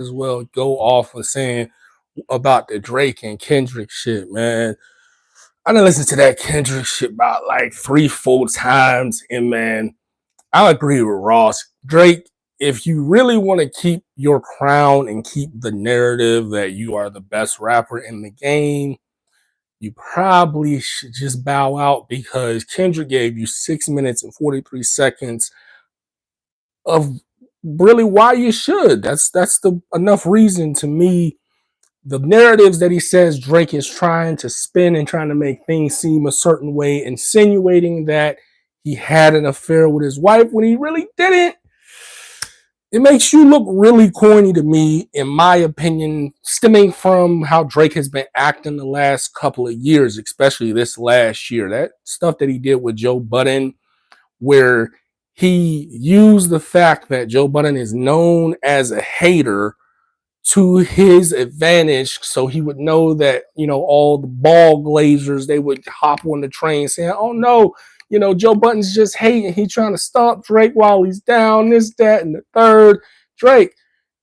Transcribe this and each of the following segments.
as well go off of saying about the Drake and Kendrick shit, man. I done listened to that Kendrick shit about like 3 full times, and man, I agree with Ross. Drake, if you really want to keep your crown and keep the narrative that you are the best rapper in the game, you probably should just bow out because Kendrick gave you 6 minutes and 43 seconds of really why you should. That's the enough reason to me. The narratives that he says Drake is trying to spin and trying to make things seem a certain way, insinuating that he had an affair with his wife when he really didn't. It makes you look really corny to me, in my opinion, stemming from how Drake has been acting the last couple of years, especially this last year. That stuff that he did with Joe Budden, where he used the fact that Joe Budden is known as a hater to his advantage, so he would know that, all the ball glazers, they would hop on the train saying, oh no, Joe Budden's just hating, he's trying to stop Drake while he's down, this, that, and the third. Drake,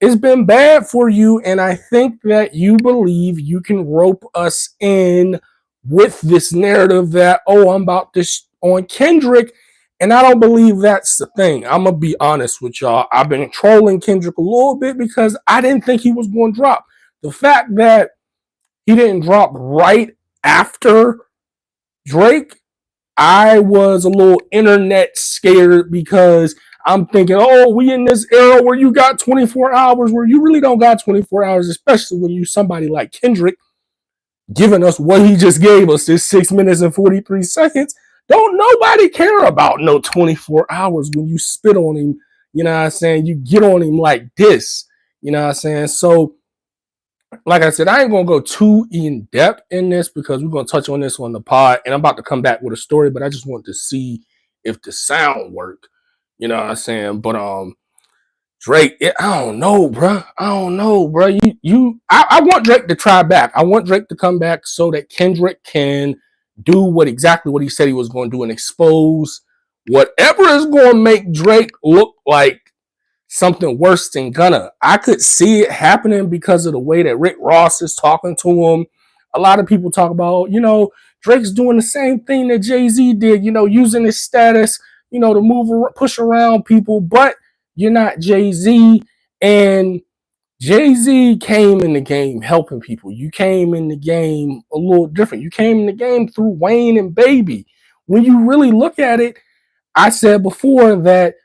it's been bad for you, and I think that you believe you can rope us in with this narrative that, oh, I'm about this on Kendrick. And I don't believe that's the thing. I'm going to be honest with y'all. I've been trolling Kendrick a little bit because I didn't think he was going to drop. The fact that he didn't drop right after Drake, I was a little internet scared because I'm thinking, oh, we in this era where you got 24 hours, where you really don't got 24 hours, especially when you somebody like Kendrick giving us what he just gave us, this 6 minutes and 43 seconds. Don't nobody care about no 24 hours when you spit on him. You know what I'm saying? You get on him like this. You know what I'm saying? So, like I said, I ain't going to go too in depth in this because we're going to touch on this on the pod. And I'm about to come back with a story, but I just want to see if the sound work. You know what I'm saying? But, Drake, I don't know, bro. I don't know, bro. I want Drake to try back. I want Drake to come back so that Kendrick can do exactly what he said he was going to do and expose whatever is going to make Drake look like something worse than Gunna. I could see it happening because of the way that Rick Ross is talking to him. A lot of people talk about, Drake's doing the same thing that Jay-Z did, using his status, to move, push around people, but you're not Jay-Z, and Jay-Z came in the game helping people. You came in the game a little different. You came in the game through Wayne and Baby. When you really look at it, I said before that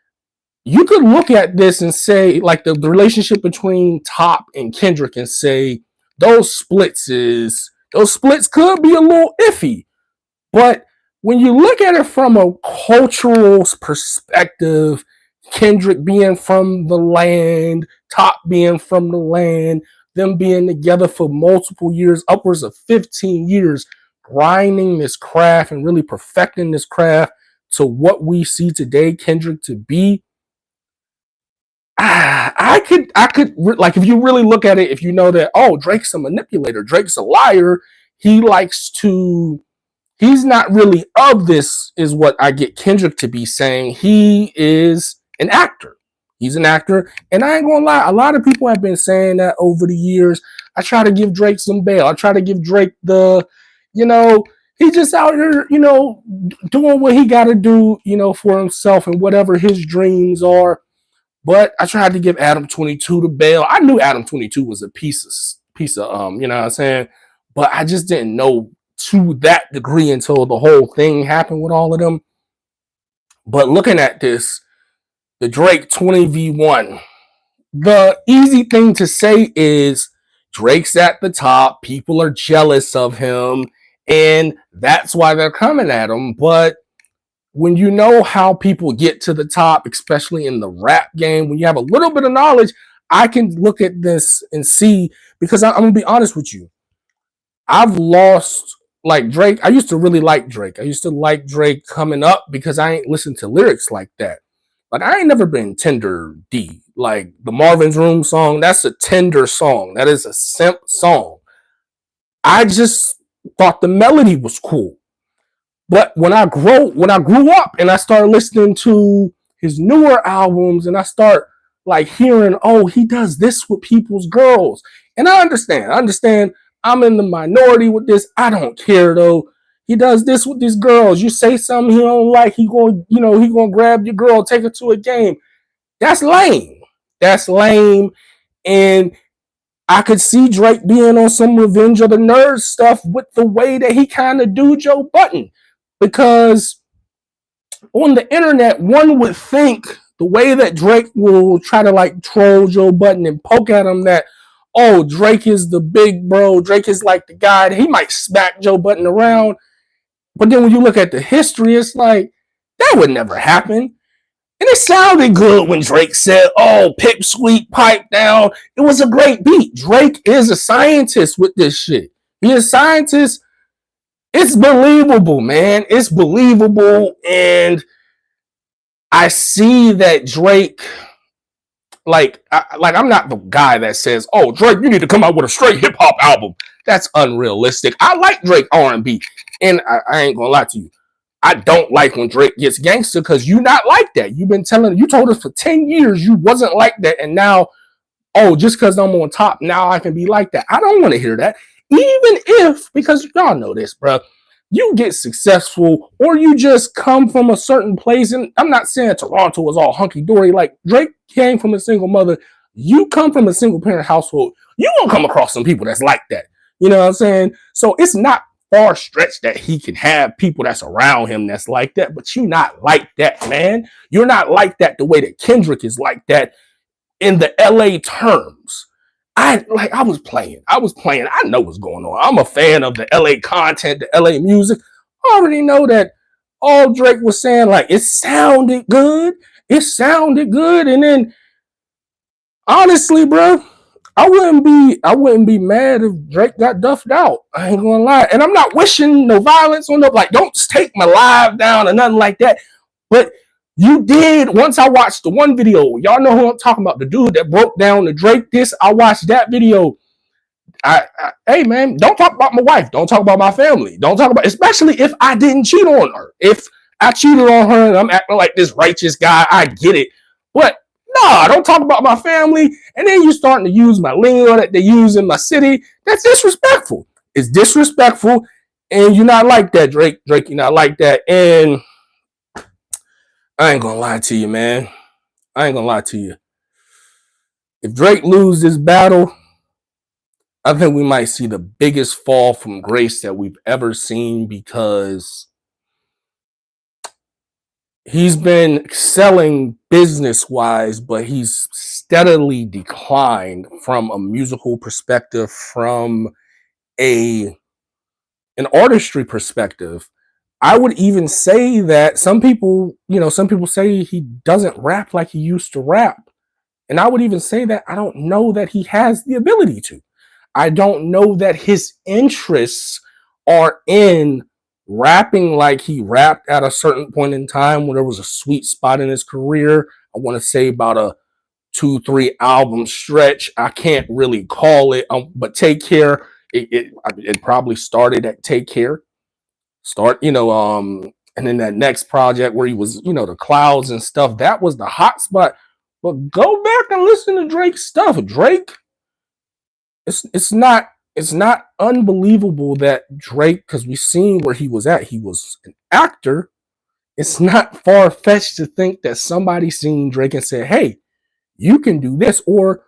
you could look at this and say, like the relationship between Top and Kendrick, and say those splits could be a little iffy. But when you look at it from a cultural perspective, Kendrick being from the land, Top being from the land, them being together for multiple years, upwards of 15 years, grinding this craft and really perfecting this craft to what we see today, Kendrick to be. I could like, if you really look at it, if you know that, oh, Drake's a manipulator, Drake's a liar, he's not really of this, is what I get Kendrick to be saying. He is an actor. He's an actor. And I ain't gonna lie, a lot of people have been saying that over the years. I try to give Drake some bail. I try to give Drake he just out here, doing what he got to do, for himself and whatever his dreams are. But I tried to give Adam 22 the bail. I knew Adam 22 was a piece of you know what I'm saying? But I just didn't know to that degree until the whole thing happened with all of them. But looking at this, the Drake 20v1, the easy thing to say is Drake's at the top. People are jealous of him, and that's why they're coming at him. But when you know how people get to the top, especially in the rap game, when you have a little bit of knowledge, I can look at this and see, because I'm going to be honest with you. I've lost, like, Drake. I used to really like Drake. I used to like Drake coming up because I ain't listened to lyrics like that. Like, I ain't never been Tender D. Like, the Marvin's Room song, that's a tender song. That is a simp song. I just thought the melody was cool. But when I grew up and I started listening to his newer albums, and I start like hearing, oh, he does this with people's girls. And I understand. I understand I'm in the minority with this. I don't care though. He does this with these girls. You say something he don't like, he going, he gonna grab your girl, take her to a game. That's lame. That's lame. And I could see Drake being on some Revenge of the Nerds stuff with the way that he kind of do Joe Budden. Because on the internet, one would think the way that Drake will try to like troll Joe Budden and poke at him that, oh, Drake is the big bro, Drake is like the guy, he might smack Joe Budden around. But then when you look at the history, it's like, that would never happen. And it sounded good when Drake said, oh, Pip Squeak, pipe down. It was a great beat. Drake is a scientist with this shit. He is a scientist. It's believable, man. It's believable. And I see that Drake, I'm not the guy that says, oh, Drake, you need to come out with a straight hip hop album. That's unrealistic. I like Drake R&B. And I ain't gonna lie to you. I don't like when Drake gets gangster because you not like that. You told us for 10 years you wasn't like that. And now, oh, just because I'm on top, now I can be like that. I don't want to hear that. Even if, because y'all know this, bro, you get successful or you just come from a certain place. And I'm not saying Toronto is all hunky-dory. Like Drake came from a single mother. You come from a single parent household. You won't come across some people that's like that. You know what I'm saying? So it's not far stretch that he can have people that's around him that's like that, but you're not like that, man. You're not like that the way that Kendrick is like that in the LA terms. I was playing. I know what's going on. I'm a fan of the LA content, the LA music. I already know that all Drake was saying, like, it sounded good. It sounded good. And then honestly, bro, I wouldn't be mad if Drake got duffed out. I ain't gonna lie. And I'm not wishing no violence on them. Like, don't take my live down or nothing like that. But you did. Once I watched the one video, y'all know who I'm talking about. The dude that broke down the Drake diss. I watched that video. Hey man, don't talk about my wife. Don't talk about my family. Don't talk about, especially if I didn't cheat on her. If I cheated on her and I'm acting like this righteous guy, I get it. But no, don't talk about my family. And then you starting to use my lingo that they use in my city. That's disrespectful. It's disrespectful. And you're not like that, Drake. Drake, you're not like that. And I ain't gonna lie to you, man. I ain't gonna lie to you. If Drake loses this battle, I think we might see the biggest fall from grace that we've ever seen because he's been excelling business wise, but he's steadily declined from a musical perspective, from an artistry perspective. I would even say that some people say he doesn't rap like he used to rap. And I would even say that I don't know that he has the ability to. I don't know that his interests are in rapping like he rapped at a certain point in time when there was a sweet spot in his career. I want to say about a 2-3 album stretch. I can't really call it, but Take Care, it probably started at Take Care. And then that next project where he was, the clouds and stuff, that was the hot spot. But go back and listen to Drake's stuff. Drake, it's not unbelievable that Drake, because we've seen where he was at. He was an actor. It's not far fetched to think that somebody seen Drake and said, "Hey, you can do this," or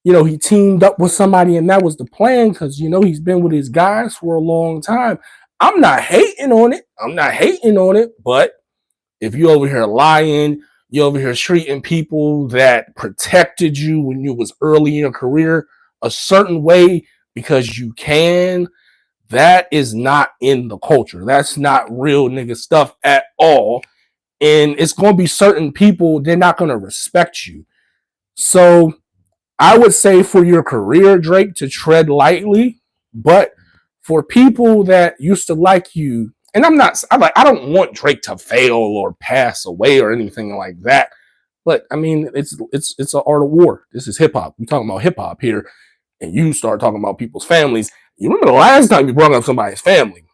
he teamed up with somebody and that was the plan because he's been with his guys for a long time. I'm not hating on it. But if you over here lying, you over here treating people that protected you when you was early in your career a certain way because you can, that is not in the culture. That's not real nigga stuff at all. And it's going to be certain people, they're not going to respect you. So I would say for your career, Drake, to tread lightly, but for people that used to like you, and I don't want Drake to fail or pass away or anything like that. But I mean, it's an art of war. This is hip hop. We're talking about hip hop here, and you start talking about people's families. You remember the last time you brought up somebody's family?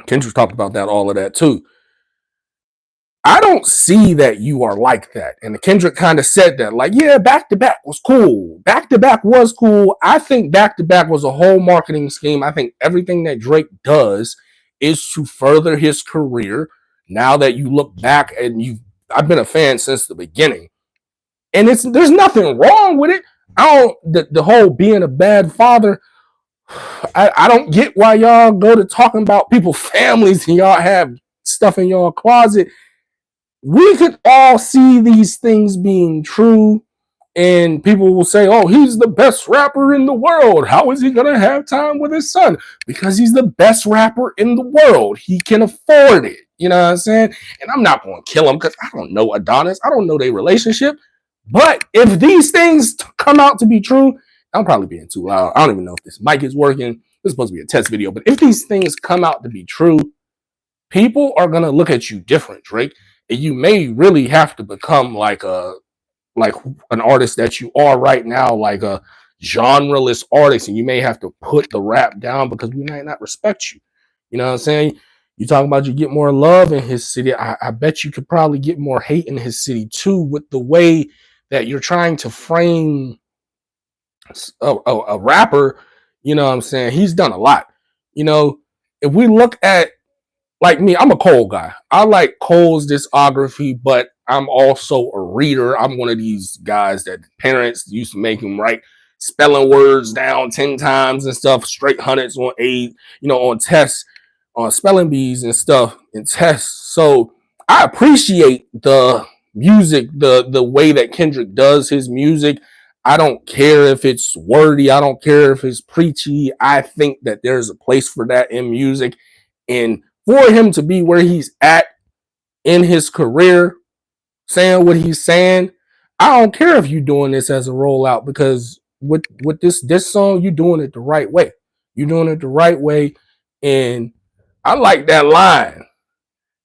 Kendrick talked about all of that too. I don't see that you are like that. And Kendrick kind of said that, like, yeah, back to back was cool. Back to back was cool. I think back to back was a whole marketing scheme. I think everything that Drake does is to further his career. Now that you look back and I've been a fan since the beginning, and there's nothing wrong with it. I don't the whole being a bad father. I don't get why y'all go to talking about people's families and y'all have stuff in your closet. We could all see these things being true, and people will say, oh, he's the best rapper in the world. How is he going to have time with his son? Because he's the best rapper in the world. He can afford it. You know what I'm saying? And I'm not going to kill him because I don't know Adonis. I don't know their relationship. But if these things come out to be true, I'm probably being too loud. I don't even know if this mic is working. This is supposed to be a test video. But if these things come out to be true, people are going to look at you different, Drake. And you may really have to become like an artist that you are right now, like a genreless artist, and you may have to put the rap down because we might not respect you. You know what I'm saying? You talk about you get more love in his city. I bet you could probably get more hate in his city too, with the way that you're trying to frame a rapper. You know what I'm saying? He's done a lot. You know, if we look at, like me, I'm a Cole guy. I like Cole's discography, but I'm also a reader. I'm one of these guys that parents used to make him write spelling words down 10 times and stuff, straight hundreds on on tests, on spelling bees and stuff in tests. So I appreciate the music, the way that Kendrick does his music. I don't care if it's wordy. I don't care if it's preachy. I think that there's a place for that in music. And for him to be where he's at in his career, saying what he's saying, I don't care if you're doing this as a rollout, because with this song, you're doing it the right way. You're doing it the right way. And I like that line.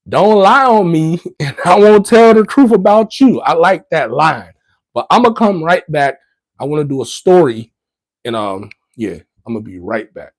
Don't lie on me and I won't tell the truth about you. I like that line. But I'm gonna come right back. I want to do a story, and yeah, I'm gonna be right back.